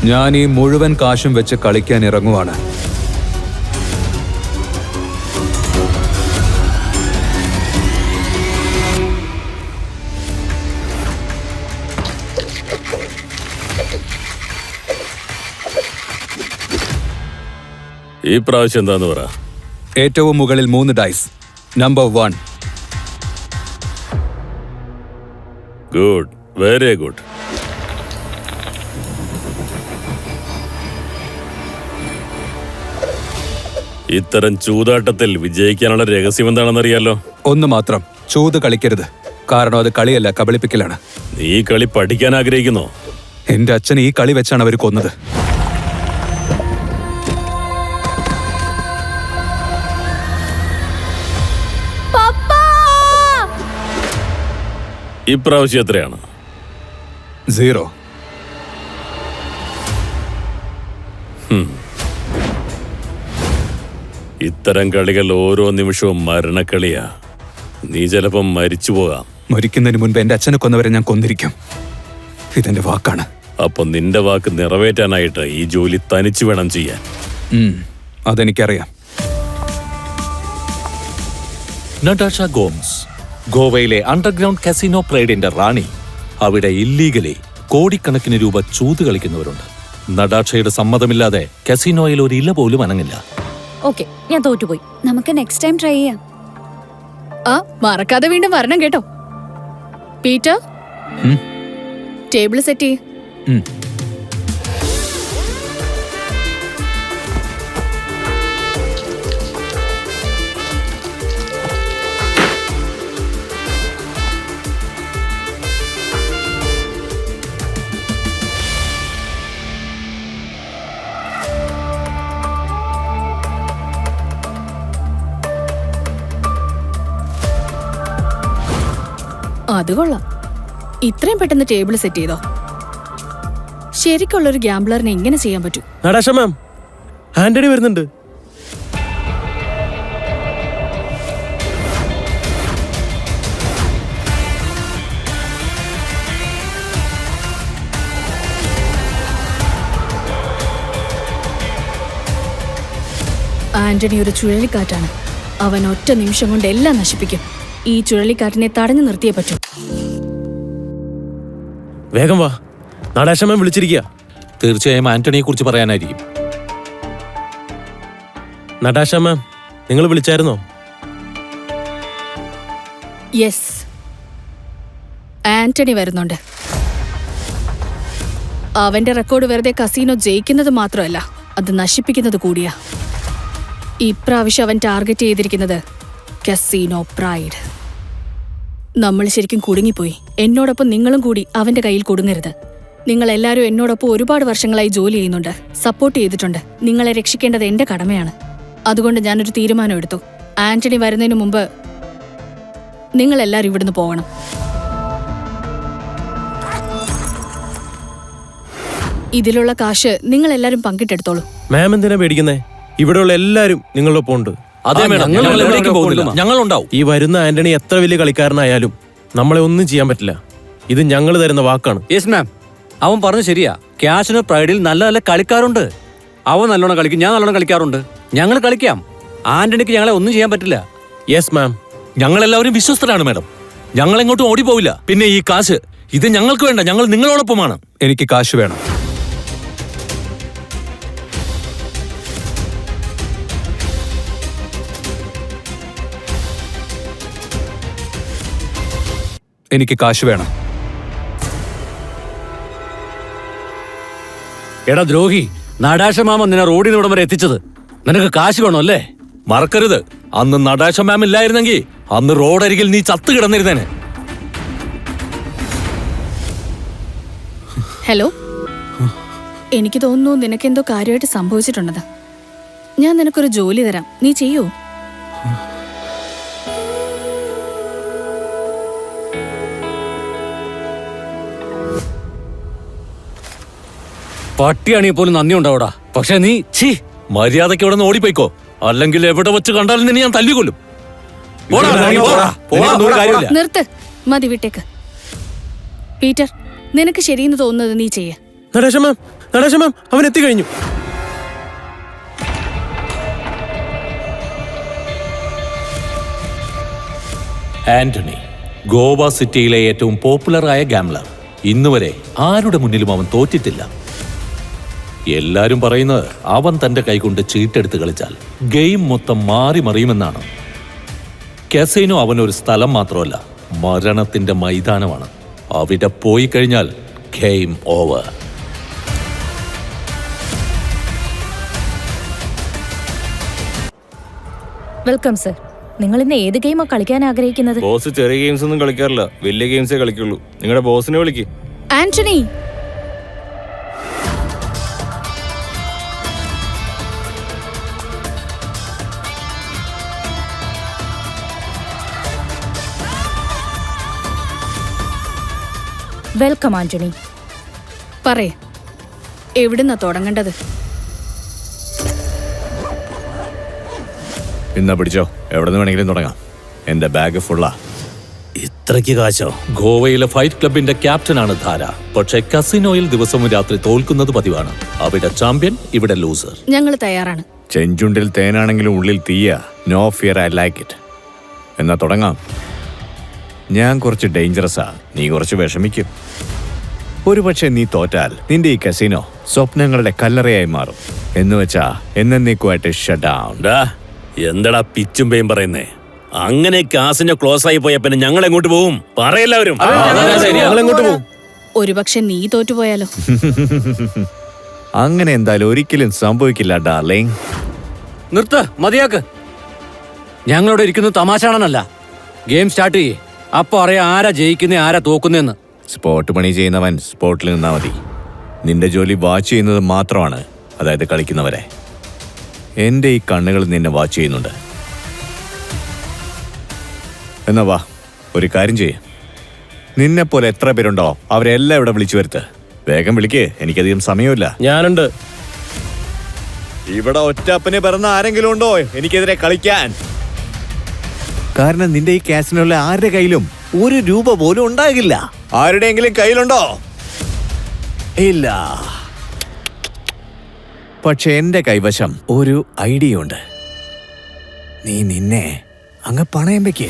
ഞാൻ ഈ മുഴുവൻ കാശും വെച്ച് കളിക്കാൻ ഇറങ്ങുവാണ്. ഈ പ്രാവശ്യം എന്താന്ന് പറ. ഏറ്റവും മുകളിൽ 3 dice. Number 1. Good, very good. ഇത്തരം ചൂതാട്ടത്തിൽ വിജയിക്കാനുള്ള രഹസ്യം എന്താണെന്നറിയാലോ? ഒന്ന് മാത്രം, ചൂത് കളിക്കരുത്. കാരണം അത് കളിയല്ല, കബളിപ്പിക്കലാണ്. നീ ഈ കളി പഠിക്കാൻ ആഗ്രഹിക്കുന്നോ? എന്റെ അച്ഛൻ ഈ കളി വെച്ചാണ് അവർ കൊന്നത്. ഇപ്രാവശ്യം എത്രയാണ്? 0. ഇത്തരം കളികൾ ഓരോ നിമിഷവും മരണക്കളിയാ. നീ ചിലപ്പം മരിച്ചു പോകാം. മരിക്കുന്നതിന് മുൻപ് എന്റെ അച്ഛനെ കൊന്നവരെ ഞാൻ കൊന്നിരിക്കും. ഇതെന്റെ വാക്കാണ്. അപ്പൊ നിന്റെ വാക്ക് നിറവേറ്റാനായിട്ട് ഈ ജോലി തനിച്ചു വേണം ചെയ്യാൻ. അതെനിക്കറിയാം. നടാഷ ഗോംസ്, ഗോവയിലെ അണ്ടർഗ്രൗണ്ട് കസിനോ പ്രൈഡിന്റെ റാണി. അവിടെ ഇല്ലീഗലി കോടിക്കണക്കിന് രൂപ ചൂത് കളിക്കുന്നവരുണ്ട്. നടാഷയുടെ സമ്മതമില്ലാതെ കസിനോയിൽ ഒരു ഇല പോലും അനങ്ങില്ല. ഓക്കേ, ഞാൻ തോറ്റുപോയി. നമുക്ക് നെക്സ്റ്റ് ടൈം ട്രൈ ചെയ്യാം. മറക്കാതെ വീണ്ടും വരണം കേട്ടോ. പീറ്റർ, ടേബിൾ സെറ്റ് ചെയ്യ്. അത് കൊള്ളാം. ഇത്രയും പെട്ടെന്ന് ടേബിൾ സെറ്റ് ചെയ്തോ? ശരിക്കുള്ളൊരു ഗ്യാംബ്ലറിനെ എങ്ങനെ ചെയ്യാൻ പറ്റും? നടാഷ മാം, ആന്റണി വരുന്നുണ്ട്. ആന്റണി ഒരു ചുഴലിക്കാറ്റാണ്. അവൻ ഒറ്റ നിമിഷം കൊണ്ട് എല്ലാം നശിപ്പിക്കും. ഈ ചുഴലിക്കാറ്റിനെ തടഞ്ഞു നിർത്തിയേ പറ്റൂ. വേഗം വാ, നടാഷ മാം വിളിച്ചിരിക്കുക. തീർച്ചയായും ആന്റണിയെ കുറിച്ച് പറയാനായിരിക്കും. നടാഷ മാം, നിങ്ങൾ വിളിച്ചായിരുന്നോ? യെസ്, ആന്റണി വരുന്നുണ്ട്. അവന്റെ റെക്കോർഡ് വെറുതെ കസീനോ ജയിക്കുന്നത് മാത്രമല്ല, അത് നശിപ്പിക്കുന്നത് കൂടിയാ. ഇപ്രാവശ്യം അവൻ ടാർഗറ്റ് ചെയ്തിരിക്കുന്നത് കസീനോ പ്രൈഡ്. നമ്മൾ ശരിക്കും കുടുങ്ങിപ്പോയി. എന്നോടൊപ്പം നിങ്ങളും കൂടി അവന്റെ കയ്യിൽ കുടുങ്ങരുത്. നിങ്ങൾ എല്ലാവരും എന്നോടൊപ്പം ഒരുപാട് വർഷങ്ങളായി ജോലി ചെയ്യുന്നുണ്ട്, സപ്പോർട്ട് ചെയ്തിട്ടുണ്ട്. നിങ്ങളെ രക്ഷിക്കേണ്ടത് എന്റെ കടമയാണ്. അതുകൊണ്ട് ഞാനൊരു തീരുമാനം എടുത്തു. ആന്റണി വരുന്നതിന് മുമ്പ് നിങ്ങൾ എല്ലാവരും ഇവിടുന്ന് പോകണം. ഇതിലുള്ള കാശ് നിങ്ങൾ എല്ലാവരും പങ്കിട്ടെടുത്തോളൂ. മാം എന്തിനാ പേടിക്കുന്നേ? ഇവിടെയുള്ള എല്ലാരും നിങ്ങളൊപ്പം ഉണ്ട്. ഞങ്ങളുണ്ടാവും. ഈ വരുന്ന ആന്റണി എത്ര വലിയ കളിക്കാരനായാലും നമ്മളെ ഒന്നും ചെയ്യാൻ പറ്റില്ല. ഇത് ഞങ്ങൾ തരുന്ന വാക്കാണ്. യെസ് മാം, അവൻ പറഞ്ഞു ശരിയാ. കാസിനോ പ്രൈഡിൽ നല്ല നല്ല കളിക്കാരുണ്ട്. അവൻ നല്ലോണം കളിക്കും, ഞാൻ നല്ലോണം കളിക്കാറുണ്ട്. ഞങ്ങൾ കളിക്കാം. ആന്റണിക്ക് ഞങ്ങളെ ഒന്നും ചെയ്യാൻ പറ്റില്ല. യെസ് മാം, ഞങ്ങളെല്ലാവരും വിശ്വസ്തരാണ് മാഡം. ഞങ്ങളെങ്ങോട്ടും ഓടിപ്പോവില്ല. പിന്നെ ഈ കാശ്, ഇത് ഞങ്ങൾക്ക് വേണ്ട. ഞങ്ങൾ നിങ്ങളോടൊപ്പമാണ്. എനിക്ക് കാശ് വേണം. എനിക്ക് കാശ് വേണം. എടാ ദ്രോഹി, നടാഷ മാമ നിന്നെ റോഡിൽ നിന്ന് ഇവിടം വരെ എത്തിച്ചത്. നിനക്ക് കാശ് വേണോ അല്ലേ? മറക്കരുത്, അന്ന് നടാഷ മാം ഇല്ലായിരുന്നെങ്കിൽ അന്ന് റോഡരികിൽ നീ ചത്തു കിടന്നിരുന്നേനെ. ഹലോ, എനിക്ക് തോന്നുന്നു നിനക്കെന്തോ കാര്യമായിട്ട് സംഭവിച്ചിട്ടുണ്ടെന്ന്. ഞാൻ നിനക്കൊരു ജോലി തരാം, നീ ചെയ്യൂ. പട്ടിയാണെങ്കിൽ പോലും നന്ദി ഉണ്ടാവൂടാ. പക്ഷെ നീ മര്യാദയ്ക്ക് ഇവിടെ നിന്ന് ഓടിപ്പോയിക്കോ, അല്ലെങ്കിൽ എവിടെ വെച്ച് കണ്ടാലും നിന്നെ ഞാൻ തല്ലിക്കൊല്ലും. നിർത്ത്, മതി, വിട്ടേക്ക്. പീറ്റർ, നിനക്ക് ശരിയെന്ന് തോന്നുന്നത് നീ ചെയ്യ. നടേശ മാം അവൻ എത്തിക്കഴിഞ്ഞു. ആന്റണി, ഗോവ സിറ്റിയിലെ ഏറ്റവും പോപ്പുലറായ ഗാംബ്ലർ. ഇന്നുവരെ ആരുടെ മുന്നിലും അവൻ തോറ്റിട്ടില്ല. എല്ലാരും പറയുന്നത് അവൻ തന്റെ കൈകൊണ്ട് ചീട്ടെടുത്ത് കളിച്ചാൽ ഗെയിം മൊത്തം മാറി മറിയുമെന്നാണ്. കസീനോ അവനൊരു സ്ഥലം മാത്രമല്ല, മരണത്തിന്റെ മൈതാനമാണ്. അവിടെ പോയി കഴിഞ്ഞാൽ ഗെയിം ഓവർ. Welcome sir. നിങ്ങൾ ഇന്ന് ഏത് ഗെയിമാ കളിക്കാൻ ആഗ്രഹിക്കുന്നത്? ബോസ് ചെറിയ ഗെയിംസ് ഒന്നും കളിക്കാറില്ല, വലിയ ഗെയിംസേ കളിക്കുള്ളൂ. നിങ്ങളുടെ ബോസിനെ വിളിക്ക്. ആന്റണി, വെൽക്കം ആന്റണി. പറയേ, എവിടുന്നാ തുടങ്ങേണ്ടത്? ഇന്നാ പിടിച്ചോ, എവിടെ നിന്ന് വേണമെങ്കിലും തുടങ്ങാം. എന്റെ ബാഗ് ഫുള്ളാ. ഇത്രയ്ക്ക് കാശോ? ഗോവയിലെ ഫൈറ്റ് ക്ലബിന്റെ ക്യാപ്റ്റനാണ് ധാര. പക്ഷേ കസിനോയിൽ ദിവസവും രാത്രി തോൽക്കുന്നത് പതിവാണ്. അവിടെ ചാമ്പ്യൻ, ഇവിടെ ലൂസർ. ഞങ്ങൾ തയ്യാറാണ്. ചെഞ്ചുണ്ടിൽ തേനാണെങ്കിലും ഉള്ളിൽ തീയ. No fear, I like it. എന്നാ തുടങ്ങാം. ഞാൻ കുറച്ച് ഡേഞ്ചറസാ, നീ കുറച്ച് വിഷമിക്കും. ഒരുപക്ഷെ നീ തോറ്റാൽ നിന്റെ ഈ കസിനോ സ്വപ്നങ്ങളുടെ കല്ലറയായി മാറും. എന്നുവെച്ചാ എന്നേക്കുമായിട്ട് ഷട്ട് ഡൗൺ. എന്താടാ പിച്ചും പേയും പറയുന്നേ? അങ്ങനെ കാസിന് ക്ലോസ് ആയി പോയ പിന്നെ ഞങ്ങൾ എങ്ങോട്ട് പോവും? പറയെല്ലാവരും. ഞങ്ങളെങ്ങോട്ട് പോകും? ഒരുപക്ഷെ നീ തോറ്റുപോയാലോ? അങ്ങനെ എന്തായാലും ഒരിക്കലും സംഭവിക്കില്ല ഡാർലിംഗ്. നിർത്ത്, മതിയാക്ക്. ഞങ്ങളിവിടെ ഇരിക്കുന്നത് തമാശാണെന്നല്ല. ഗെയിം സ്റ്റാർട്ട് ചെയ്യേ. അപ്പൊ അറിയാം ആരാ ജയിക്കുന്നേ ആരാ തോക്കുന്നേന്ന്. സ്പോട്ട് പണി ചെയ്യുന്നവൻ സ്പോട്ടിൽ നിന്നാ മതി. നിന്റെ ജോലി വാച്ച് ചെയ്യുന്നത് മാത്രമാണ്, അതായത് കളിക്കുന്നവരെ. എന്റെ ഈ കണ്ണുകൾ നിന്നെ വാച്ച് ചെയ്യുന്നുണ്ട്. എന്നാ വാ, ഒരു കാര്യം ചെയ്യ്. നിന്നെ പോലെ എത്ര പേരുണ്ടോ അവരെല്ലാം ഇവിടെ വിളിച്ചു വരുത്ത്. വേഗം വിളിക്ക്, എനിക്കധികം സമയമില്ല. ഞാനുണ്ട്. ഇവിടെ ഒറ്റപ്പനെ പിറന്ന ആരെങ്കിലും ഉണ്ടോ എനിക്കെതിരെ കളിക്കാൻ? കാരണം നിന്റെ ഈ കാസിനുള്ള ആരുടെ കയ്യിലും ഒരു രൂപ പോലും ഉണ്ടാകില്ല. ആരുടെയെങ്കിലും കയ്യിലുണ്ടോ? ഇല്ല. പക്ഷെ എന്റെ കൈവശം ഒരു ഐഡിയ ഉണ്ട്. നീ നിന്നെ അങ്ങ് പണയം വെക്ക്.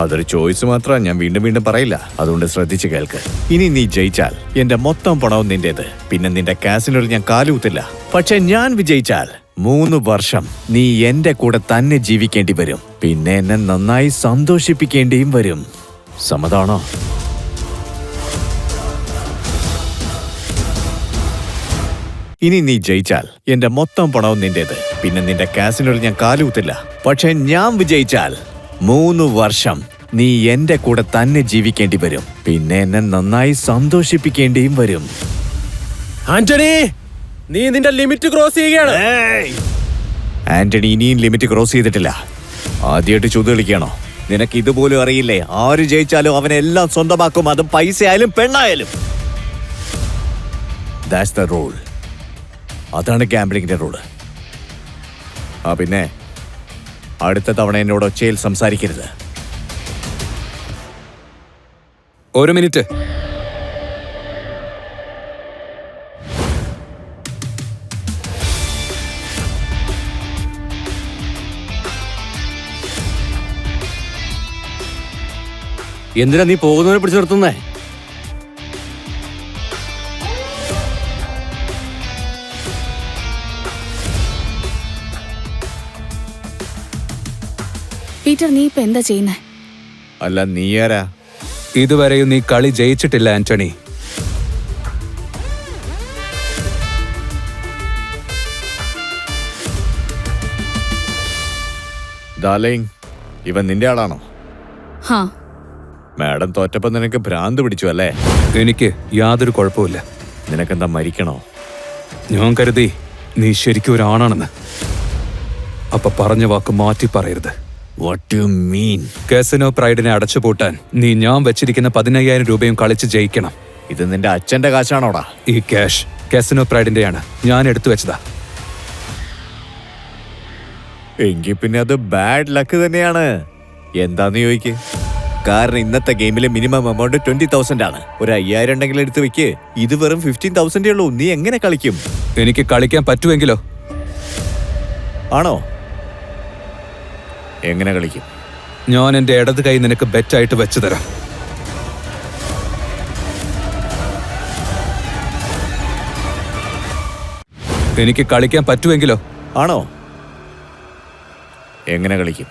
അതൊരു ചോയ്സ് മാത്രമാണ്, ഞാൻ വീണ്ടും വീണ്ടും പറയില്ല. അതുകൊണ്ട് ശ്രദ്ധിച്ച് കേൾക്ക്. ഇനി നീ ജയിച്ചാൽ എന്റെ മൊത്തം പണവും നിന്റേത്. പിന്നെ നിന്റെ കാസിനോട് ഞാൻ കാലുകുത്തില്ല. പക്ഷെ ഞാൻ വിജയിച്ചാൽ 3 വർഷം നീ എന്റെ കൂടെ തന്നെ ജീവിക്കേണ്ടി വരും. പിന്നെ എന്നെ നന്നായി സന്തോഷിപ്പിക്കേണ്ടിയും വരും. സമ്മതാണോ? ഇനി നീ ജയിച്ചാൽ എന്റെ മൊത്തം പണവും നിന്റേത്. പിന്നെ നിന്റെ കാസിനോട് ഞാൻ കാലുകുത്തില്ല. പക്ഷെ ഞാൻ വിജയിച്ചാൽ 3 വർഷം നീ എന്റെ കൂടെ തന്നെ ജീവിക്കേണ്ടി വരും. പിന്നെ എന്നെ നന്നായി സന്തോഷിപ്പിക്കേണ്ടിയും വരും. ആന്റണി, നീ നിന്റെ ലിമിറ്റ് ക്രോസ് ചെയ്യുകയാണ്. ആന്റണി ഇനിയും ലിമിറ്റ് ക്രോസ് ചെയ്തിട്ടില്ല. ആദ്യമായിട്ട് ചൂത് കളിക്കണോ? നിനക്ക് ഇതുപോലും അറിയില്ലേ? ആര് ജയിച്ചാലും അവനെല്ലാം സ്വന്തമാക്കും, അത് പൈസ ആയാലും പെണ്ണായാലും. That's the rule. അതാണ് ഗാംബ്ലിങ്ങിന്റെ റൂള്. പിന്നെ അടുത്ത തവണ എന്നോട് ഒച്ചയിൽ സംസാരിക്കരുത്. ഒരു മിനിറ്റ്. എന്തിനാ നീ പോകുന്നവരെ പിടിച്ചു നിർത്തുന്നേ? പീറ്റർ, നീ ഇപ്പൊ എന്താ ചെയ്യുന്നേ? അല്ല, നീ ആരാ? ഇതുവരെയും നീ കളി ജയിച്ചിട്ടില്ല ആന്റണി. ഡാർലിംഗ്, ഇവൻ നിന്റെ ആളാണോ? ഹാ. മാഡം തോറ്റപ്പോ നിനക്ക് ഭ്രാന്ത് പിടിച്ചു അല്ലേ? എനിക്ക് യാതൊരു കുഴപ്പമില്ല. നിനക്കെന്താ, മരിക്കണോ? ഞാൻ കരുതി നീ ശരിക്കും ഒരാണാണെന്ന്. അപ്പൊ പറഞ്ഞ വാക്ക് മാറ്റി പറയരുത്. What do you mean? Casino പ്രൈഡിനെ അടച്ചുപൂട്ടാൻ നീ ഞാൻ വെച്ചിരിക്കുന്ന 15,000 രൂപയും കളിച്ച് ജയിക്കണം. ഇത് നിന്റെ അച്ഛന്റെ കാശാണോടാ? ഈ ക്യാഷ് കാസിനോ പ്രൈഡിന്റെയാണ്, ഞാൻ എടുത്തു വെച്ചതാ. എങ്കിൽ പിന്നെ അത് ബാഡ് ലക്ക് തന്നെയാണ്. എന്താന്ന് ചോദിക്ക്. കാരണം ഇന്നത്തെ ഗെയിമിലെ മിനിമം എമൗണ്ട് 20,000 ആണ്. ഒരു 5,000 ഉണ്ടെങ്കിൽ എടുത്ത് വെക്ക്. ഇത് വെറും 15,000 ഉള്ളൂ. നീ എങ്ങനെ കളിക്കും? എനിക്ക് കളിക്കാൻ പറ്റുമെങ്കിലോ? ആണോ? എങ്ങനെ കളിക്കും? ഞാൻ എന്റെ ഇടത് കൈ നിനക്ക് ബെറ്റായിട്ട് വെച്ചു തരാം. എനിക്ക് കളിക്കാൻ പറ്റുമെങ്കിലോ? ആണോ? എങ്ങനെ കളിക്കും?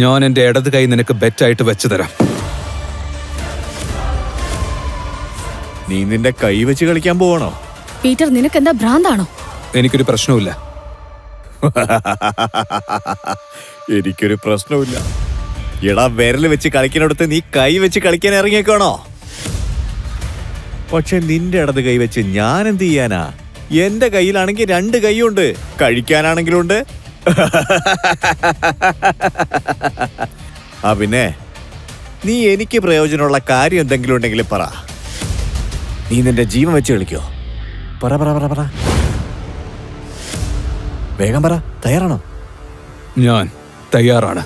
ഞാൻ എന്റെ ഇടത് കൈ നിനക്ക് ബെറ്റായിട്ട് വെച്ചു തരാം. നീ നിന്റെ കൈ വെച്ച് കളിക്കാൻ പോവാണോ? പീറ്റർ, നിനക്കെന്താ ഭ്രാന്താണോ? എനിക്കൊരു പ്രശ്നവുമില്ല. എനിക്കൊരു പ്രശ്നവുമില്ല. എടാ, വിരല് വെച്ച് കളിക്കുന്നിടത്ത് നീ കൈ വെച്ച് കളിക്കാൻ ഇറങ്ങിയേക്കാണോ? പക്ഷെ നിന്റെ ഇടത് കൈ വെച്ച് ഞാൻ എന്ത് ചെയ്യാനാ? എന്റെ കയ്യിലാണെങ്കിൽ 2 കൈയുണ്ട്, കഴിക്കാനാണെങ്കിലുണ്ട്. ആ പിന്നെ, നീ എനിക്ക് പ്രയോജനമുള്ള കാര്യം എന്തെങ്കിലും ഉണ്ടെങ്കിൽ പറ. നീ നിന്റെ ജീവൻ വെച്ച് കളിക്കോ? പറ പറ പറ പറ, വേഗം പറ. തയ്യാറാണോ? ഞാൻ തയ്യാറാണ്.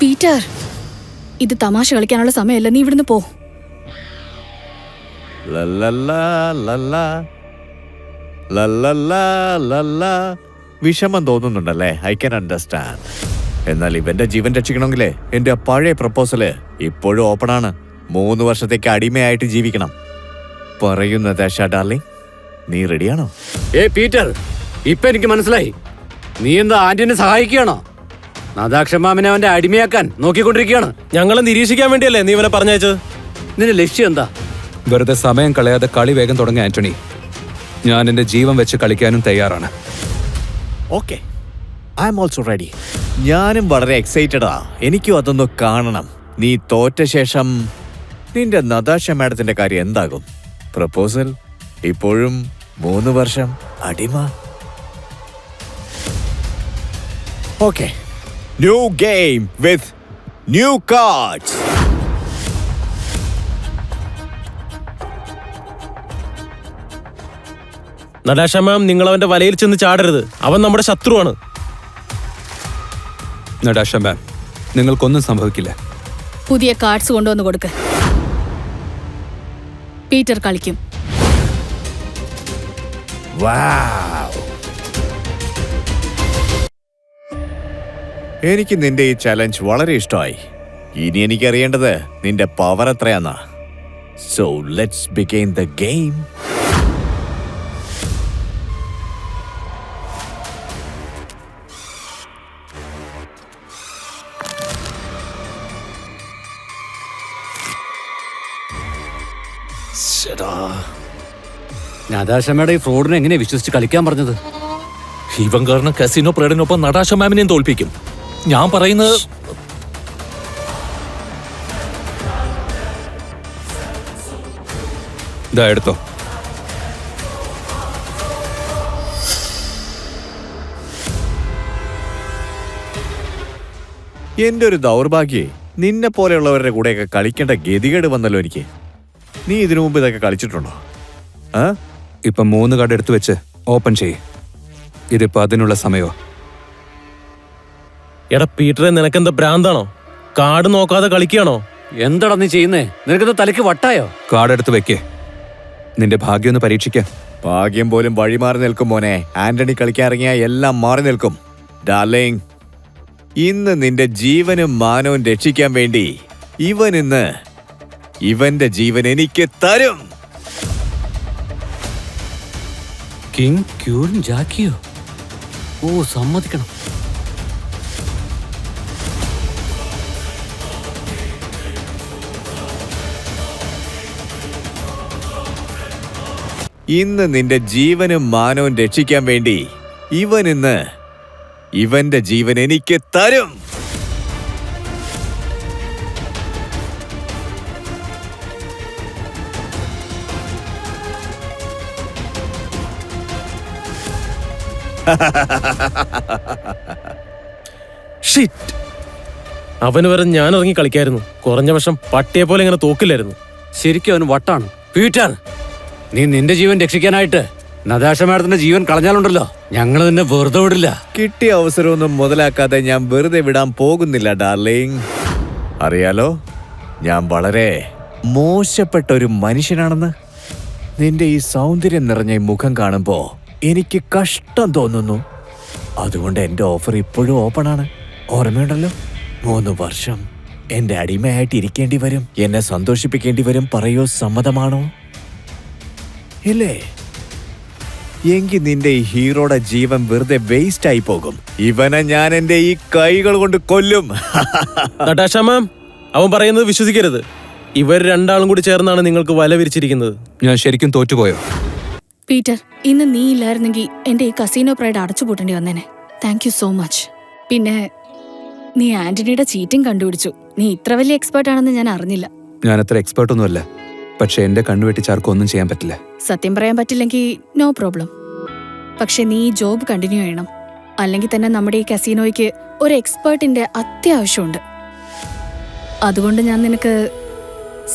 പീറ്റർ, ഇത് തമാശ കളിക്കാനുള്ള സമയമല്ല. നീ ഇവിടുന്ന് പോ. ലല്ലല്ലാ, ലല്ലാ, ലല്ലല്ലാ, ലല്ലാ. വിഷമം തോന്നുന്നുണ്ടല്ലേ? I can understand. എന്നാൽ ഇവന്റെ ജീവൻ രക്ഷിക്കണമെങ്കിലേ എന്റെ പഴയ പ്രപ്പോസല് ഇപ്പോഴും ഓപ്പൺ ആണ്. 3 വർഷത്തേക്ക് അടിമയായിട്ട് ജീവിക്കണം. പറയൂ നതാഷ ഡാർലിംഗ്, നീ റെഡിയാണോ? പീറ്റർ, ഇപ്പൊ എനിക്ക് മനസ്സിലായി. നീ എന്താ ആന്റിനെ സഹായിക്കുകയാണോ? നദാക്ഷമാമിനെ അവന്റെ അടിമയാക്കാൻ നോക്കിക്കൊണ്ടിരിക്കുകയാണ്. ഞങ്ങളെ നിരീക്ഷിക്കാൻ വേണ്ടിയല്ലേ നീ ഇവനെ പറഞ്ഞയച്ചത്? നിന്റെ ലക്ഷ്യം എന്താ? വെറുതെ സമയം കളയാതെ കളി വേഗം തുടങ്ങി ആന്റണി. ഞാൻ എന്റെ ജീവൻ വെച്ച് കളിക്കാനും തയ്യാറാണ്. Okay, I am also ready. ഞാനും വളരെ എക്സൈറ്റഡാ. എനിക്കും അതൊന്ന് കാണണം. നീ തോറ്റ ശേഷം നിന്റെ നതാഷ മാഡത്തിന്റെ കാര്യം എന്താകും? പ്രപ്പോസൽ ഇപ്പോഴും 3 വർഷം അടിമ. Okay, new game with new cards. Natasha ma'am, നിങ്ങൾ അവന്റെ വലയിൽ ചെന്ന് ചാടരുത്. അവൻ നമ്മുടെ ശത്രുവാണ്. നടാഷ മാം, നിങ്ങൾക്കൊന്നും സംഭവിക്കില്ല. പുതിയ കാർഡ്സ് കൊണ്ടുവന്ന് കൊടുക്ക്. പീറ്റർ കളിക്കും. വാവ്, എനിക്ക് നിന്റെ ഈ ചലഞ്ച് വളരെ ഇഷ്ടമായി. ഇനി എനിക്കറിയേണ്ടത് നിന്റെ പവർ എത്രയാന്നാ. So let's begin the game. നദാശമ്മയുടെ ഈ ഫ്രോഡിനെ എങ്ങനെ വിശ്വസിച്ച് കളിക്കാൻ പറഞ്ഞത്? ഇവൻ കാരണം കസിനോ പ്രേഡിനൊപ്പം നടാഷ മാമിനെയും തോൽപ്പിക്കും. ഞാൻ പറയുന്നത് ഇതാ എടുത്തോ. എന്റെ ഒരു ദൗർഭാഗ്യേ, നിന്നെ പോലെയുള്ളവരുടെ കൂടെയൊക്കെ കളിക്കേണ്ട ഗതികേട് വന്നല്ലോ എനിക്ക്. നീ ഇതിനു മുമ്പ് ഇതൊക്കെ കളിച്ചിട്ടുണ്ടോ? ഇപ്പൊ 3 കാർഡ് എടുത്തു വെച്ച് ഓപ്പൺ ചെയ്യ്. ഇതിപ്പോ അതിനുള്ള സമയമോ? എടാ പീറ്ററെ, നിനക്കെന്താ ഭ്രാന്താണോ? കാർഡ് നോക്കാതെ കളിക്കുകയാണോ? എന്താടാ നീ ചെയ്യുന്നേ? നിനക്കെന്താ തലയ്ക്ക് വട്ടായോ? കാർഡ് എടുത്ത് വെക്കേ. നിന്റെ ഭാഗ്യം ഒന്ന് പരീക്ഷിക്കാം. ഭാഗ്യം പോലും വഴി മാറി നിൽക്കും മോനെ. ആന്റണി കളിക്കാൻ ഇറങ്ങിയ എല്ലാം മാറി നിൽക്കും. ഡാർലിംഗ്, ഇന്ന് നിന്റെ ജീവനും മാനവും രക്ഷിക്കാൻ വേണ്ടി ഇവൻ ഇന്ന് ഇവന്റെ ജീവൻ എനിക്ക് തരും. King queen ജാക്കിയോ? ഓ, സമ്മതിക്കണം. ഇന്ന് നിന്റെ ജീവനും മാനവും രക്ഷിക്കാൻ വേണ്ടി ഇവൻ ഇന്ന് ഇവന്റെ ജീവൻ എനിക്ക് തരും. ഷിറ്റ്, അവന് വരെ ഞാൻ ഇറങ്ങി കളിക്കായിരുന്നു. കുറഞ്ഞ വർഷം പട്ടിയെ പോലെ ഇങ്ങനെ തോക്കില്ലായിരുന്നു. ശരിക്കും അവന് വട്ടാണ്. പീറ്റർ, നീ നിന്റെ ജീവൻ രക്ഷിക്കാനായിട്ട് നദാഷ മാഡത്തിന്റെ ജീവൻ കളഞ്ഞാലുണ്ടല്ലോ, ഞങ്ങൾ നിന്നെ വെറുതെ വിടില്ല. കിട്ടിയ അവസരമൊന്നും മുതലാക്കാതെ ഞാൻ വെറുതെ വിടാൻ പോകുന്നില്ല ഡാർലിംഗ്. അറിയാലോ, ഞാൻ വളരെ മോശപ്പെട്ട ഒരു മനുഷ്യനാണെന്ന്? നിന്റെ ഈ സൗന്ദര്യം നിറഞ്ഞ ഈ മുഖം കാണുമ്പോ എനിക്ക് കഷ്ടം തോന്നുന്നു. അതുകൊണ്ട് എന്റെ ഓഫർ ഇപ്പോഴും ഓപ്പണാണ്. ഓർമ്മയുണ്ടല്ലോ, 3 വർഷം എന്റെ അടിമയായിട്ട് ഇരിക്കേണ്ടി വരും, എന്നെ സന്തോഷിപ്പിക്കേണ്ടി വരും. പറയോ, സമ്മതമാണോ? ഇല്ലേ? എങ്കിൽ നിന്റെ ഈ ഹീറോയുടെ ജീവൻ വെറുതെ വേസ്റ്റ് ആയി പോകും. ഇവനെ ഞാൻ എന്റെ ഈ കൈകൾ കൊണ്ട് കൊല്ലും. നടാഷ മാം, അവൻ പറയുന്നത് വിശ്വസിക്കരുത്. ഇവർ രണ്ടാളും കൂടി ചേർന്നാണ് നിങ്ങൾക്ക് വല വിരിച്ചിരിക്കുന്നത്. ഞാൻ ശരിക്കും തോറ്റുപോയോ? പീറ്റർ, ഇന്ന് നീ ഇല്ലായിരുന്നെങ്കിൽ എന്റെ ഈ കസീനോ പ്രൈഡ് അടച്ചുപൂട്ടേണ്ടി വന്നേനെ. Thank you so much. പിന്നെ നീ ആന്റണിയുടെ ചീറ്റിംഗ് കണ്ടുപിടിച്ചു. നീ ഇത്ര വലിയ എക്സ്പേർട്ട് ആണെന്ന് ഞാൻ അറിഞ്ഞില്ല. ഞാൻ അത്ര എക്സ്പേർട്ടൊന്നുമല്ല, പക്ഷെ എന്റെ കണ്ണുവെട്ടിച്ചാർക്കും ഒന്നും ചെയ്യാൻ പറ്റില്ല. സത്യം പറയാൻ പറ്റില്ലെങ്കിൽ നോ പ്രോബ്ലം. പക്ഷെ നീ ഈ ജോബ് കണ്ടിന്യൂ ചെയ്യണം. അല്ലെങ്കിൽ തന്നെ നമ്മുടെ ഈ കസീനോയ്ക്ക് ഒരു എക്സ്പേർട്ടിന്റെ അത്യാവശ്യമുണ്ട്. അതുകൊണ്ട് ഞാൻ നിനക്ക്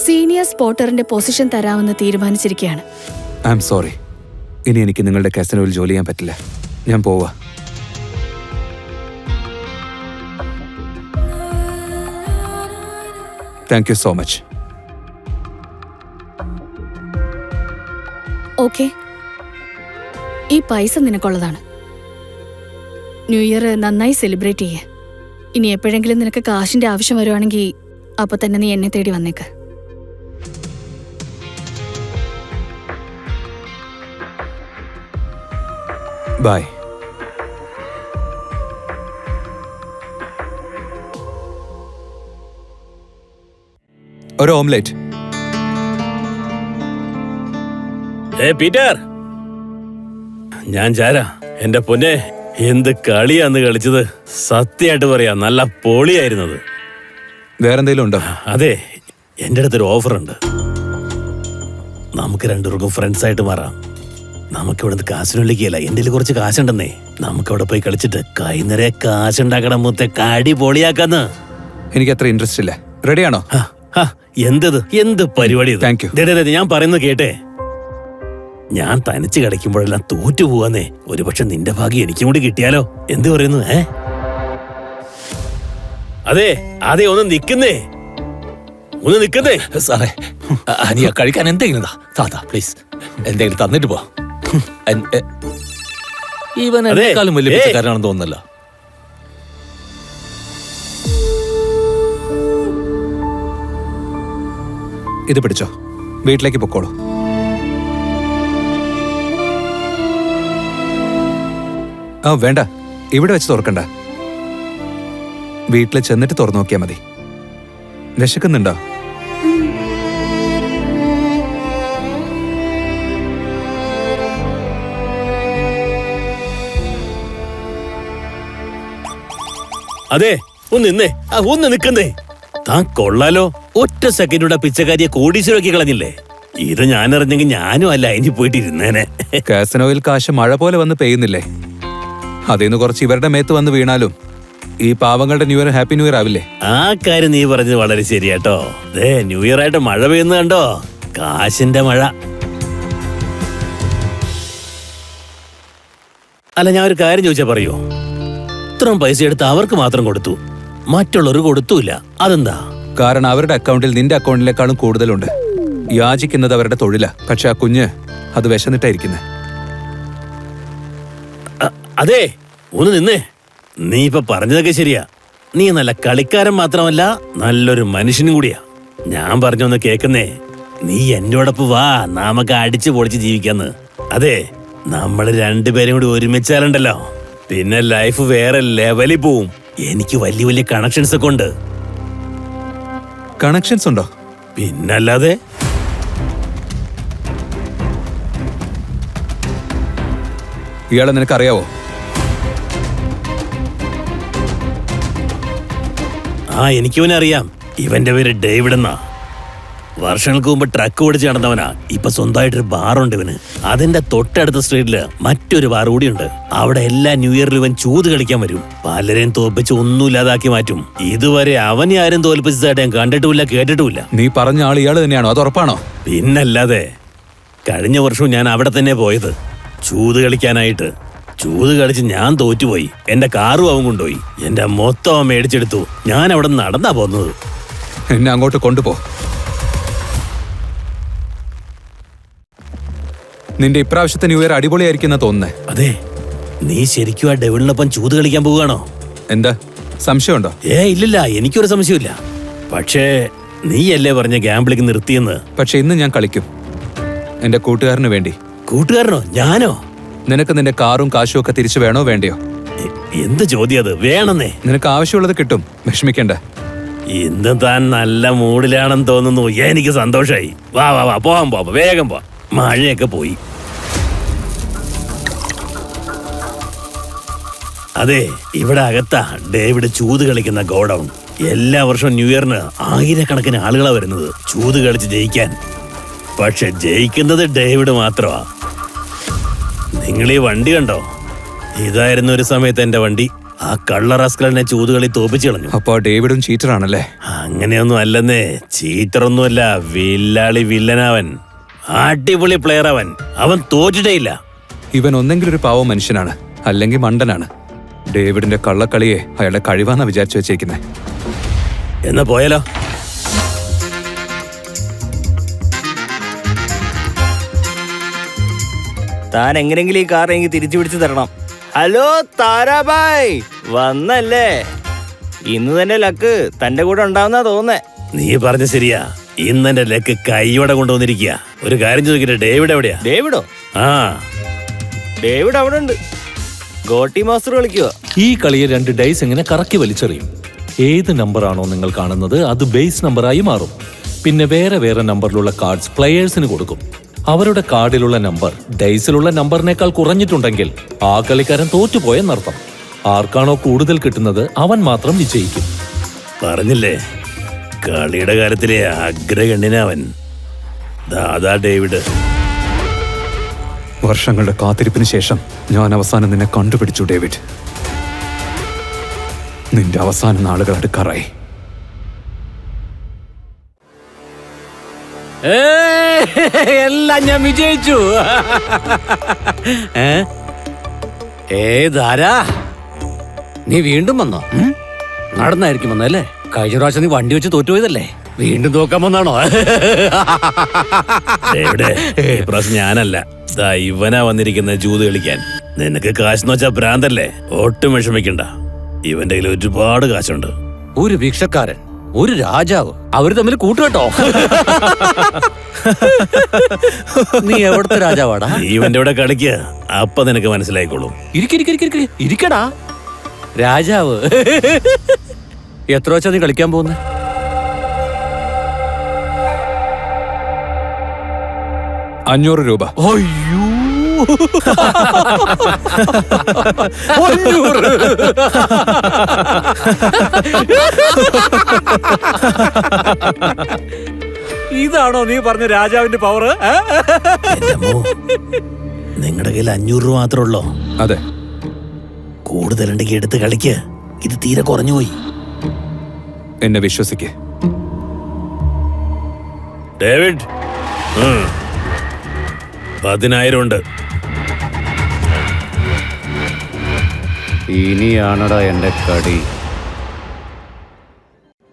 സീനിയർ സ്പോട്ടറിന്റെ പൊസിഷൻ തരാമെന്ന് തീരുമാനിച്ചിരിക്കുകയാണ്. I'm sorry. ഇനി എനിക്ക് നിങ്ങളുടെ കാസിനോയിൽ ജോലി ചെയ്യാൻ പറ്റില്ല. ഞാൻ പോവാ. Thank you so much. Okay, ഈ പൈസ നിനക്കുള്ളതാണ്. ന്യൂ ഇയർ നന്നായി സെലിബ്രേറ്റ് ചെയ്യേ. ഇനി എപ്പോഴെങ്കിലും നിനക്ക് കാശിന്റെ ആവശ്യം വരുവാണെങ്കിൽ അപ്പൊ തന്നെ നീ എന്നെ തേടി വന്നേക്ക്. ബൈ. ഒരു ഓംലെറ്റ്. പീറ്റർ, ഞാൻ ചാര. എന്റെ പൊന്നെ, എന്ത് കളിയാന്ന് കളിച്ചത്. സത്യമായിട്ട് പറയാ, നല്ല പൊളിയായിരുന്നത്. വേറെന്തെങ്കിലും ഉണ്ടോ? അതെ, എന്റെ അടുത്തൊരു ഓഫർ ഉണ്ട്. നമുക്ക് രണ്ടുപേർക്കും ഫ്രണ്ട്സ് ആയിട്ട് മാറാം. നമുക്കിവിടുന്ന് കാശിനൊല്ലിക്കല്ല, എന്റെ കുറച്ച് കാശുണ്ടെന്നേ. നമുക്കവിടെ പോയി കളിച്ചിട്ട് കൈ നിറയെ കാശുണ്ടാക്കണം. മുത്തെ കാടി പൊളിയാക്കാന്ന്. എനിക്ക് അത്ര ഇൻട്രസ്റ്റ് ഇല്ല. റെഡിയാണോ? എന്തത്, എന്ത് പരിപാടി? Thank you. ഞാൻ പറയുന്നത് കേട്ടെ. ഞാൻ തനിച്ച് കളിക്കുമ്പോഴെല്ലാം തോറ്റു പോവാന്നേ. ഒരുപക്ഷെ നിന്റെ ഭാഗ്യം എനിക്കും കൂടി കിട്ടിയാലോ? എന്ത് പറയുന്നു? അതെ അതെ, ഒന്ന് നിക്കുന്നേ, ഒന്ന് നിക്കുന്നേ. സാറേ, അനിയ കഴിക്കാൻ എന്തെങ്കിലും താത്താ പ്ലീസ്, എന്തെങ്കിലും തന്നിട്ട് പോ. ഇവൻ എന്നെക്കാളും വലിയ പിച്ചക്കാരനാണെന്ന് തോന്നുന്നല്ലോ. ഇത് പിടിച്ചോ, വീട്ടിലേക്ക് പൊക്കോളൂ. ആ വേണ്ട, ഇവിടെ വെച്ച് തുറക്കണ്ട. വീട്ടിൽ ചെന്നിട്ട് തുറന്നു നോക്കിയാൽ മതി. വിശക്കുന്നുണ്ടോ? അതെ, ഒന്ന് നിന്നേ, ഒന്ന് നിക്കുന്നേ. താൻ കൊള്ളാലോ, ഒറ്റ സെക്കൻഡൂടെ പിച്ചക്കാരിയെ കോടീശ്വരക്കി കളഞ്ഞില്ലേ. ഇത് ഞാൻ അറിഞ്ഞെങ്കിൽ ഞാനും അല്ല ഇനി പോയിട്ട് ഇരുന്നേനെ. കാസിനോയിൽ കാശ് മഴ പോലെ വന്ന് പെയ്യുന്നില്ലേ? അതിന്ന് കുറച്ച് ഇവരുടെ മേത്ത് വന്ന് വീണാലും ഈ പാവങ്ങളുടെ new year happy new year ആവില്ലേ? ആ കാര്യം നീ പറഞ്ഞത് വളരെ ശരിയാട്ടോ. ന്യൂ ഇയർ ആയിട്ട് മഴ പെയ്യുന്നത് കണ്ടോ? കാശിന്റെ മഴ. അല്ല, ഞാൻ ഒരു കാര്യം ചോദിച്ചാ പറയൂ? ഇത്രയും പൈസ എടുത്ത് അവർക്ക് മാത്രം കൊടുത്തു, മറ്റുള്ളവർ കൊടുത്തൂല്ല. അതെന്താ? കാരണം അവരുടെ അക്കൗണ്ടിൽ നിന്റെ അക്കൗണ്ടിലേക്കാളും കൂടുതലുണ്ട്. യാചിക്കുന്നത് അവരുടെ തൊഴിലാ. പക്ഷെ ആ കുഞ്ഞ് അത് വിശന്നിട്ടായിരിക്കുന്നെ. അതെ, ഒന്ന് നിന്നേ. നീ ഇപ്പൊ പറഞ്ഞതൊക്കെ ശരിയാ. നീ നല്ല കളിക്കാരൻ മാത്രമല്ല, നല്ലൊരു മനുഷ്യനും കൂടിയാ. ഞാൻ പറഞ്ഞൊന്ന് കേക്കുന്നേ. നീ എന്നോടൊപ്പം വാ, നമുക്ക് അടിച്ചു പൊളിച്ച് ജീവിക്കാന്ന്. അതെ, നമ്മൾ രണ്ടുപേരും കൂടി ഒരുമിച്ചാലുണ്ടല്ലോ, പിന്നെ ലൈഫ് വേറെ ലെവലിൽ പോവും. എനിക്ക് വലിയ വലിയ കണക്ഷൻസ് ഒക്കെ ഉണ്ട്. കണക്ഷൻസ് ഉണ്ടോ? പിന്നല്ലാതെ. ഇയാളെ നിനക്കറിയാവോ? എനിക്കിവനെ അറിയാം. ഇവന്റെ പേര് ഡേവിഡ് എന്നാ. വർഷങ്ങൾക്ക് മുമ്പ് ട്രക്ക് ഓടിച്ച് നടന്നവനാ. ഇപ്പൊ സ്വന്തമായിട്ടൊരു ബാറുണ്ട് ഇവന്. അതിന്റെ തൊട്ടടുത്ത സ്ട്രീറ്റില് മറ്റൊരു ബാർ കൂടിയുണ്ട്. അവിടെ എല്ലാ ന്യൂ ഇയറിലും ഇവൻ ചൂത് കളിക്കാൻ വരും. പലരെയും തോൽപ്പിച്ച് ഒന്നുമില്ലാതാക്കി മാറ്റും. ഇതുവരെ അവനെ ആരും തോൽപ്പിച്ചതായിട്ട് ഞാൻ കണ്ടിട്ടുമില്ല, കേട്ടിട്ടുമില്ല. നീ പറഞ്ഞ ആൾ ഇയാള് തന്നെയാണോ? അത് ഉറപ്പാണോ? പിന്നല്ലാതെ. കഴിഞ്ഞ വർഷവും ഞാൻ അവിടെ തന്നെ പോയത് ചൂത് കളിക്കാനായിട്ട്. ചൂത് കളിച്ച് ഞാൻ തോറ്റുപോയി. എന്റെ കാറും അവൻ കൊണ്ടുപോയി. എന്റെ മൊത്തം അവൻ മേടിച്ചെടുത്തു. ഞാൻ അവിടെ നടന്നാ പോന്നത്. എന്നെ അങ്ങോട്ട് കൊണ്ടുപോ. നിന്റെ ഇപ്രാവശ്യത്തെ ന്യൂ ഇയർ അടിപൊളിയായിരിക്കുന്ന തോന്നുന്നേ. അതെ, നീ ശരിക്കും ആ ഡെവിളിനൊപ്പം ചൂത് കളിക്കാൻ പോവുകയാണോ? എന്താ സംശയമുണ്ടോ? ഇല്ലില്ല, എനിക്കൊരു സംശയമില്ല. പക്ഷേ നീയല്ലേ പറഞ്ഞ ഗാംബ്ലിംഗ് നിർത്തിയെന്ന്. പക്ഷെ ഇന്ന് ഞാൻ കളിക്കും, എന്റെ കൂട്ടുകാരന് വേണ്ടി. കൂട്ടുകാരനോ? ഞാനോ? നിനക്ക് നിന്റെ കാറും കാശും ഒക്കെ തിരിച്ചു വേണോ വേണ്ടയോ? എന്ത് ചോദ്യം അത്? വേണമെന്നേ. നിനക്ക് ആവശ്യമുള്ളത് കിട്ടും, വിഷമിക്കണ്ട. ഇന്ന് താൻ നല്ല മൂഡിലാണെന്ന് തോന്നുന്നു. എനിക്ക് സന്തോഷായി. വാ വാ വാ, പോവാൻ പോ, വേഗം പോ. മഴയൊക്കെ പോയി. അതെ, ഇവിടെ അകത്താ ഡേവിഡ് ചൂത് കളിക്കുന്ന ഗോഡൌൺ. എല്ലാ വർഷവും ന്യൂ ഇയറിന് ആയിരക്കണക്കിന് ആളുകളാ വരുന്നത് ചൂത് കളിച്ച് ജയിക്കാൻ. പക്ഷെ ജയിക്കുന്നത് ഡേവിഡ് മാത്രമാ. നിങ്ങൾ ഈ വണ്ടി കണ്ടോ? ഇതായിരുന്നു ഒരു സമയത്ത് എന്റെ വണ്ടി. ആ കള്ള റാസ്കലിനെ ചൂതുകളി തോപ്പിച്ചു കളഞ്ഞു. അപ്പോ ഡേവിഡും ചീറ്ററാണല്ലേ? അങ്ങനെയൊന്നും അല്ലെന്നേ, ചീറ്ററൊന്നുമല്ല. വില്ലാളി വില്ലനവൻ, അടിപൊളി പ്ലെയർ അവൻ. അവൻ തോറ്റിട്ടേ ഇല്ല. ഇവൻ ഒന്നെങ്കിലും ഒരു പാവം മനുഷ്യനാണ്, അല്ലെങ്കിൽ മണ്ടനാണ്. ഡേവിഡിന്റെ കള്ളക്കളിയെ അയാളുടെ കഴിവാന്നാ വിചാരിച്ചു വെച്ചേക്കുന്നേ. എന്നാ പോയാലോ? താൻ എങ്ങനെങ്കിലും ഈ കാർ എനിക്ക് തിരിച്ചു പിടിച്ചു തരണം. ഹലോ താരാബായ്, വന്നല്ലേ? ഇന്ന് തന്നെ ലക്ക് തന്റെ കൂടെ ഉണ്ടാവുന്ന തോന്നേ. നീ പറഞ്ഞ ശരിയാ, ഇന്ന് എന്റെ ലക്ക് കൈയോടെ കൊണ്ടുവന്നിരിക്കുക. ഒരു കാര്യം ചോദിക്കട്ടെ, ഡേവിഡ് എവിടെയാ? ഡേവിഡോ? ആ, ഡേവിഡ് അവിടെ ഉണ്ട്, ഗോട്ടി മാസ്റ്റർ കളിക്കുക. ഈ കളിയെ 2 ഡൈസ് ഇങ്ങനെ കറക്കി വലിച്ചെറിയും. ഏത് നമ്പറാണോ നിങ്ങൾ കാണുന്നത് അത് ബേസ് നമ്പറായി മാറും. പിന്നെ വേറെ വേറെ നമ്പറിലുള്ള കാർഡ്സ് പ്ലെയേഴ്സിന് കൊടുക്കും. അവരുടെ കാർഡിലുള്ള നമ്പർ ഡൈസിലുള്ള നമ്പറിനേക്കാൾ കുറഞ്ഞിട്ടുണ്ടെങ്കിൽ ആ കളിക്കാരൻ തോറ്റുപോയെന്നർത്ഥം. ആർക്കാണോ കൂടുതൽ കിട്ടുന്നത് അവൻ മാത്രം വിജയിക്കും. പറഞ്ഞില്ലേ, കളിയുടെ കാര്യത്തിലെ അഗ്രഗണ്യനവൻ. ദാദാ ഡേവിഡ്. വർഷങ്ങളുടെ കാത്തിരിപ്പിന് ശേഷം ഞാൻ അവസാനം നിന്നെ കണ്ടുപിടിച്ചു ഡേവിഡ്. നിന്റെ അവസാന നാളുകൾ അടുക്കാറായി. എല്ലാം ഞാൻ വിജയിച്ചു. ധാരാ, നീ വീണ്ടും വന്നോ? നടന്നായിരിക്കും വന്നല്ലേ? കഴിഞ്ഞ പ്രാവശ്യം നീ വണ്ടി വെച്ച് തോറ്റുപോയതല്ലേ? വീണ്ടും തോക്കാൻ വന്നാണോ? ഡേവിഡ്, ഈ പ്രാവശ്യം ഞാനല്ല, ദാ ഇവനാ വന്നിരിക്കുന്ന ചൂത് കളിക്കാൻ. നിനക്ക് കാശെന്ന് വെച്ചാ ഭ്രാന്തല്ലേ? ഒട്ടും വിഷമിക്കണ്ട, ഇവന്റെ കയ്യിൽ ഒരുപാട് കാശുണ്ട്. ഒരു ഭിക്ഷക്കാരൻ, ഒരു രാജാവ്, അവര് തമ്മിൽ കൂട്ടുകെട്ടോ? നീ എവിടുത്തെ രാജാവാടാ? നീ ഇവന്റെ കൂടെ കളിക്കുക, അപ്പൊ നിനക്ക് മനസ്സിലായിക്കോളും. ഇരിക്കടാ രാജാവ്. എത്ര വെച്ചാ നീ കളിക്കാൻ പോകുന്നത്? $500. അയ്യോ, 500. ഇതാണോ നീ പറഞ്ഞ രാജാവിന്റെ പവർ? നിങ്ങളുടെ കയ്യിൽ 500 രൂപ മാത്രമേ ഉള്ളോ? അതെ. കൂടുതലുണ്ടെങ്കിൽ എടുത്ത് കളിക്ക്, ഇത് തീരെ കുറഞ്ഞുപോയി. എന്നെ വിശ്വസിക്കേ ഡേവിഡ്. 10,000 ഉണ്ട്. ഇനിയാണടാ എന്റെ കടി.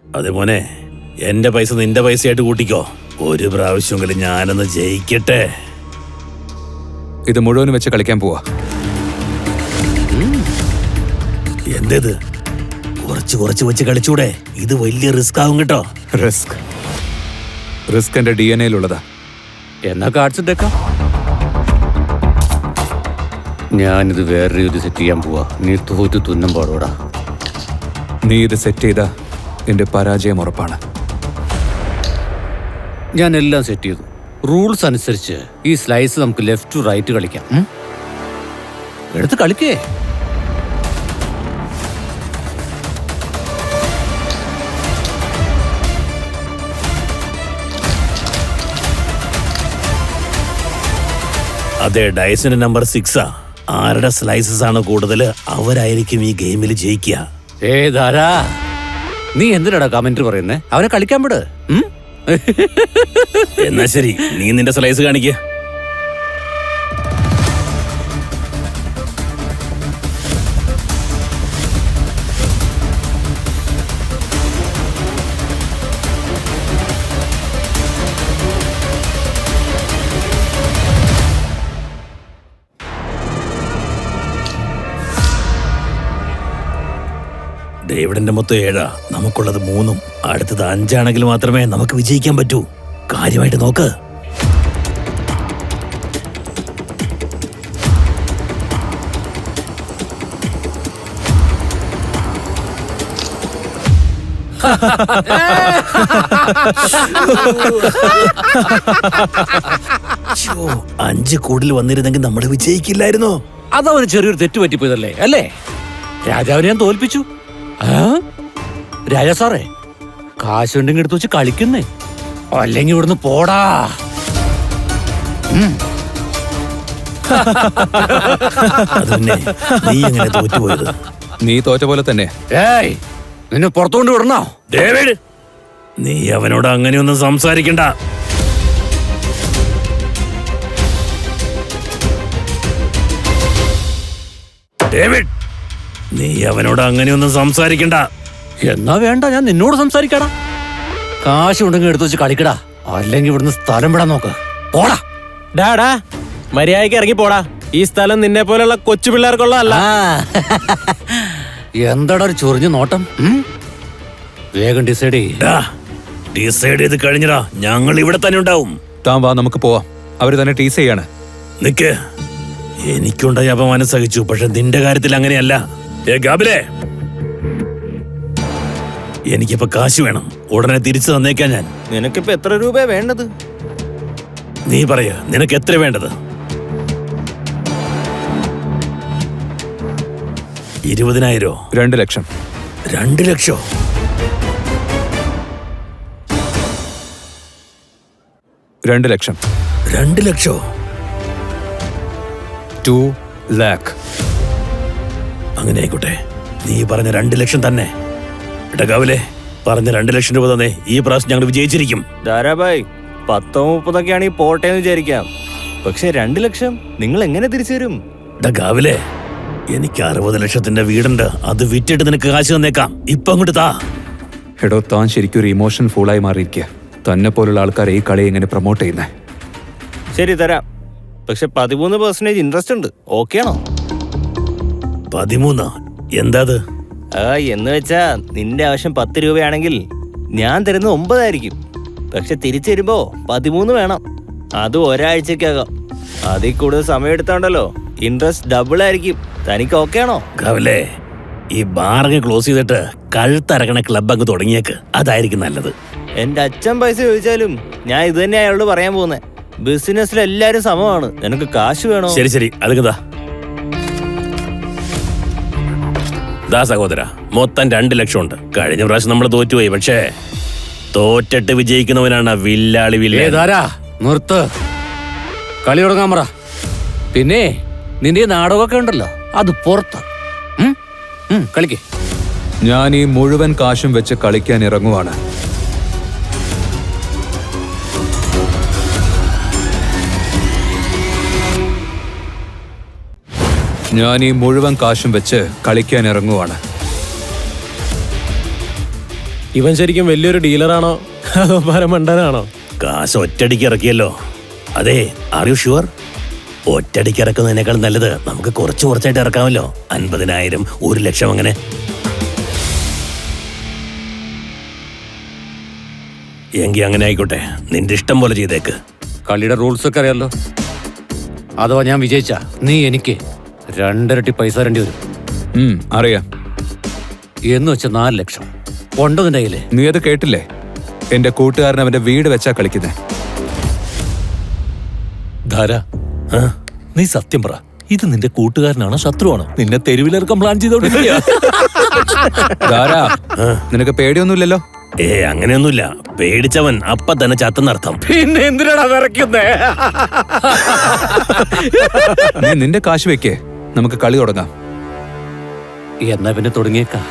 അതെ മോനെ, എന്റെ പൈസ നിന്റെ പൈസയായിട്ട് കൂട്ടിക്കോ. ഒരു പ്രാവശ്യമെങ്കിലും ഞാനൊന്ന് ജയിക്കട്ടെ. ഇത് മുഴുവനും വെച്ച് കളിക്കാൻ പോവാ. എന്തേത്? കുറച്ച് കുറച്ച് വെച്ച് കളിച്ചൂടെ? ഇത് വലിയ റിസ്ക് ആവും കേട്ടോ. റിസ്ക് എന്റെ DNA-യിലുള്ളതാ. എന്നാ കാർഡ്സ് ഇട്ടേക്കാം. ഞാനിത് വേറെ രീതി സെറ്റ് ചെയ്യാൻ പോവാ. നീ തോറ്റു തുന്നം പാടോടാ. നീ ഇത് സെറ്റ് ചെയ്താ എന്റെ പരാജയം ഉറപ്പാണ്. ഞാൻ എല്ലാം സെറ്റ് ചെയ്തു. റൂൾസ് അനുസരിച്ച് ഈ സ്ലൈസ് നമുക്ക് ലെഫ്റ്റ് ടു റൈറ്റ് കളിക്കാം. എടുത്ത് കളിക്കേ. അതെ, ഡൈസിന്റെ നമ്പർ 6ആ. ആരുടെ സ്ലൈസസ് ആണ് കൂടുതൽ അവരായിരിക്കും ഈ ഗെയിമിൽ ജയിക്കുക. ധാരാ, നീ എന്തിനാടാ കമന്റ് പറയുന്നേ? അവനെ കളിക്കാൻ വിട്. എന്നാ ശരി, നീ നിന്റെ സ്ലൈസ് കാണിക്ക. ഡേവിഡിന്റെ മൊത്തം 7, നമുക്കുള്ളത് 3. അടുത്തത് 5 ആണെങ്കിൽ മാത്രമേ നമുക്ക് വിജയിക്കാൻ പറ്റൂ. കാര്യമായിട്ട് നോക്ക്. ശ്ശോ, 5 കൂടുതൽ വന്നിരുന്നെങ്കിൽ നമ്മൾ വിജയിക്കില്ലായിരുന്നോ? അതവന് ചെറിയൊരു തെറ്റ് പറ്റിപ്പോയതല്ലേ അല്ലേ? രാജാവിനെ ഞാൻ തോൽപ്പിച്ചു. രാജാ സാറേ, കാശുണ്ടെങ്കിൽ എടുത്ത് വെച്ച് കളിക്കുന്നേ, അല്ലെങ്കിൽ ഇവിടുന്ന് പോടാ. അതന്നെ, നീ എങ്ങനെ തോറ്റുപോയത്? നീ തോറ്റ പോലെ തന്നെ. ഏയ്, നിന്നെ പുറത്തുകൊണ്ട് വിടണോ? ഡേവിഡ്, നീ അവനോട് അങ്ങനെയൊന്നും സംസാരിക്കണ്ട. ഡേവിഡ്, നീ അവനോട് അങ്ങനെയൊന്നും സംസാരിക്കണ്ട. എന്നാ വേണ്ട, ഞാൻ നിന്നോട് സംസാരിക്കടാ. കാശുണ്ടെങ്കിൽ എടുത്ത് വെച്ച് കളിക്കടാ, അല്ലെങ്കിൽ ഇവിടുന്ന് സ്ഥലം വിടാൻ നോക്ക്. പോടാ. ഡാടാ, മര്യാദയ്ക്ക് ഇറങ്ങി പോടാ. ഈ സ്ഥലം നിന്നെ പോലെയുള്ള കൊച്ചു പിള്ളേർക്കുള്ളതല്ല. എന്താടാ ഒരു ചൊറിഞ്ഞ നോട്ടം? വേഗം ഡിസൈഡ് ചെയ്യ്. ഡിസൈഡ് ചെയ്ത് കഴിഞ്ഞടാ, ഞങ്ങൾ ഇവിടെ തന്നെ ഉണ്ടാവും. താൻ വാ, നമുക്ക് പോവാം. അവര് തന്നെ ടീസ് ചെയ്യാണ്. നിക്ക്, എനിക്കുണ്ടായ അപമാനം സഹിച്ചു, പക്ഷെ നിന്റെ കാര്യത്തിൽ അങ്ങനെയല്ല. ഗാബിലേ, എനിക്കിപ്പോ കാശ് വേണം, ഉടനെ തിരിച്ചു തന്നേക്കാൻ ഞാൻ. നിനക്കിപ്പോ എത്ര രൂപയാ വേണ്ടത്? നീ പറയ, നിനക്ക് എത്ര വേണ്ടത്? 20,000? 2 ലക്ഷം. 2 ലക്ഷോ? 2 ലക്ഷം. 2 ലക്ഷോ? 2 lakh. അങ്ങനെ ആയിക്കോട്ടെ, നീ പറഞ്ഞ 2 ലക്ഷം തന്നെ. ഗാബിലെ, പറഞ്ഞ 2 ലക്ഷം രൂപ തന്നെ. ഈ പ്രാവശ്യം ഞങ്ങൾ വിജയിച്ചിരിക്കും. ധാരാഭായ്, 10-30 ആണെങ്കിൽ പോട്ടെ എന്ന് വിചാരിക്കാം. പക്ഷെ 2 ലക്ഷം നിങ്ങൾ എങ്ങനെ തിരിച്ചു തരും? ഗാബിലെ, എനിക്ക് 60 ലക്ഷത്തിന്റെ വീടുണ്ട്, അത് വിറ്റിട്ട് നിനക്ക് കാശ് തന്നേക്കാം. ഇപ്പൊ അങ്ങോട്ട് താ. എടോ, താൻ ശരിക്കും ഒരു ഇമോഷൻ ഫൂളായി മാറിയിരിക്കുക. തന്നെ പോലുള്ള ആൾക്കാരെ ഈ കളി എങ്ങനെ പ്രൊമോട്ട് ചെയ്യുന്നേ? ശരി, തരാം. പക്ഷെ 13% ഇൻട്രസ്റ്റ് ഉണ്ട്. ഓക്കെ ആണോ? 13? എന്താ അത്? എന്ന് വെച്ചാ നിന്റെ ആവശ്യം 10 രൂപയാണെങ്കിൽ ഞാൻ തരുന്നത് 9 ആയിരിക്കും. പക്ഷെ തിരിച്ചു തരുമ്പോ 13 വേണം. അത് ഒരാഴ്ചക്കകം. അതിൽ കൂടുതൽ സമയം എടുത്തോണ്ടല്ലോ ഇൻട്രസ്റ്റ് ഡബിൾ ആയിരിക്കും. തനിക്ക് ഓക്കെ ആണോ? ഗാബിലെ, ഈ ബാറങ്ങ് ക്ലോസ് ചെയ്തിട്ട് കഴുത്തറക്കണ ക്ലബ് അങ്ങ് തുടങ്ങിയേക്ക്. അതായിരിക്കും നല്ലത്. എന്റെ അച്ഛൻ പൈസ ചോദിച്ചാലും ഞാൻ ഇത് തന്നെ അയാളോട് പറയാൻ പോകുന്നത്. ബിസിനസ്സിൽ എല്ലാരും സമമാണ്. നിനക്ക് കാശ് വേണോ? ശരി ശരി, അതൊക്കെ ദാ സഹോദര, മൊത്തം 2 ലക്ഷം ഉണ്ട്. കഴിഞ്ഞ പ്രാവശ്യം നമ്മൾ തോറ്റുപോയി, പക്ഷേ തോറ്റിട്ട് വിജയിക്കുന്നവനാണ് വില്ലാളി ഏതാരാ? നിർത്ത്, കളി തുടങ്ങാൻ പറ. പിന്നെ നിന്റെ നാടകമൊക്കെ ഉണ്ടല്ലോ, അത് പുറത്ത്. കളിക്ക്. ഞാൻ ഈ മുഴുവൻ കാശും വെച്ച് കളിക്കാൻ ഇറങ്ങുവാണ്. ഞാൻ ഈ മുഴുവൻ കാശും വെച്ച് കളിക്കാൻ ഇറങ്ങുവാണ്. ഇവൻ ശരിക്കും വലിയൊരു ഡീലറാണോ അതോ പരമണ്ടനാണോ? കാശ് ഒറ്റടിക്ക് ഇറക്കിയല്ലോ. അതെ, ആർ യു ഷുവർ? ഒറ്റടിക്ക് ഇറക്കുന്നതിനേക്കാൾ നല്ലത് നമുക്ക് കുറച്ചായിട്ട് ഇറക്കാമല്ലോ. 50,000, 1 ലക്ഷം, അങ്ങനെ. എങ്കിൽ അങ്ങനെ ആയിക്കോട്ടെ, നിന്റെ ഇഷ്ടം പോലെ ചെയ്തേക്ക്. കളിയുടെ റൂൾസ് ഒക്കെ അറിയാലോ. അഥവാ ഞാൻ വിജയിച്ച നീ എനിക്ക് 2 ഇരട്ടി പൈസ തരേണ്ടി വരും. അറിയാം. എന്ന് വെച്ച 4 ലക്ഷം ഉണ്ടോ നിന്റെ കയ്യില്? നീ അത് കേട്ടില്ലേ? എന്റെ കൂട്ടുകാരൻ അവന്റെ വീട് വെച്ചാ കളിക്കുന്നേ. ധാര, നീ സത്യം പറ, ഇത് നിന്റെ കൂട്ടുകാരനാണോ ശത്രുവാണോ? നിന്നെ തെരുവിലിറക്കം പ്ലാൻ ചെയ്തോണ്ടിരിക്കുക. നിനക്ക് പേടിയൊന്നുമില്ലല്ലോ? അങ്ങനെയൊന്നുമില്ല. പേടിച്ചവൻ അപ്പ തന്നെ ചത്തെന്നർത്ഥം. പിന്നെ എന്തിനാണ് വിറയ്ക്കുന്നേ? നീ നിന്റെ കാശ് വെക്കേ, നമുക്ക് കളി തുടങ്ങാം. എന്നാ പിന്നെ തുടങ്ങിയേക്കാം.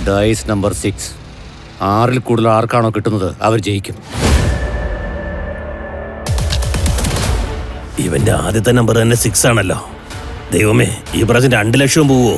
Dyes number 6. 6-ൽ കൂടുതൽ ആർക്കാണോ കിട്ടുന്നത് അവർ ജയിക്കും. ഇവന്റെ ആദ്യത്തെ നമ്പർ തന്നെ 6 ആണല്ലോ. ദൈവമേ, ഈ പ്രാവശ്യം 2 ലക്ഷം പോവോ?